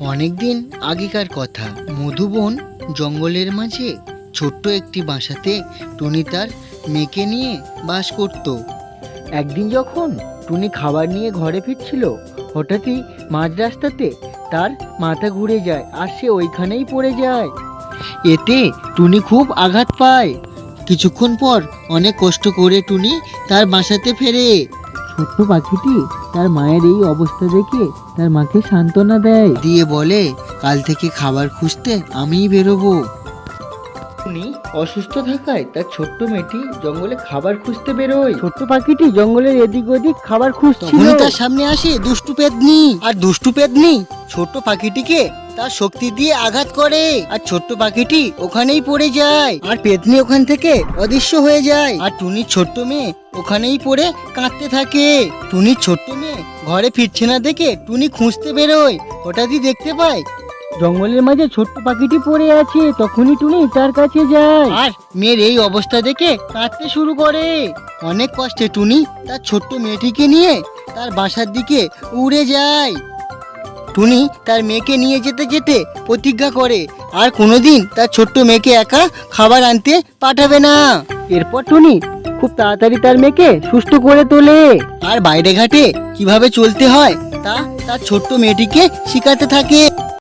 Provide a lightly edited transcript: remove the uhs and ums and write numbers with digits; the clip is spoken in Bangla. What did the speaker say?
অনেকদিন আগেকার কথা। মধুবন জঙ্গলের মাঝে ছোট্ট একটি বাসাতে টুনি তার মেয়েকে নিয়ে বাস করত। একদিন যখন টুনি খাবার নিয়ে ঘরে ফিরছিল, হঠাৎই মাঝ রাস্তাতে তার মাথা ঘুরে যায় আর সে ওইখানেই পড়ে যায়। এতে টুনি খুব আঘাত পায়। কিছুক্ষণ পর অনেক কষ্ট করে টুনি তার বাসাতে ফেরে। ছোট্ট পাখিটি তার মায়ের এই অবস্থা দেখে তার মাকে সান্ত্বনা দেয়, দিয়ে বলে, কাল থেকে খাবার খুঁজতে আমিই বেরোবো। টুনি অসুস্থ থাকায় তার ছোট্ট মেয়েটি জঙ্গলে খাবার খুঁজতে বেরোয়। ছোট্ট পাখিটি জঙ্গলের এদিক ওদিক খাবার খুঁজছিল। তার সামনে আসে দুষ্টু পেতনি, আর দুষ্টু পেতনি ছোট্ট পাখিটিকে তার শক্তি দিয়ে আঘাত করে, আর ছোট্ট পাখিটি ওখানেই পড়ে যায়, আর পেতনি ওখান থেকে অদৃশ্য হয়ে যায়। আর টুনির ছোট্ট মেয়ে ওখানেই পড়ে কাঁদতে থাকে। টুনির ছোট্ট মেয়ে ঘরে ফিরছে না দেখে টুনি খুঁজতে বেরোয়। হঠাৎই দেখতে পায় জঙ্গলের মাঝে ছোট্ট পাখিটি পড়ে আছে। তখনই টুনি তার কাছে যায়, আর মেয়ের এই অবস্থা দেখে কাঁদতে শুরু করে। অনেক কষ্টে টুনি তার ছোট্ট মেয়েটিকে নিয়ে তার বাসার দিকে উড়ে যায়। টুনি তার মেয়েকে নিয়ে যেতে যেতে প্রতিজ্ঞা করে আর কোনোদিন তার ছোট্ট মেয়েকে একা খাবার আনতে পাঠাবে না। এরপর টুনি খুব তাড়াতাড়ি তার মেয়েকে সুস্থ করে তোলে, আর বাইরে ঘাটে কিভাবে চলতে হয় তা তার ছোট্ট মেয়েটিকে শিখাতে থাকে।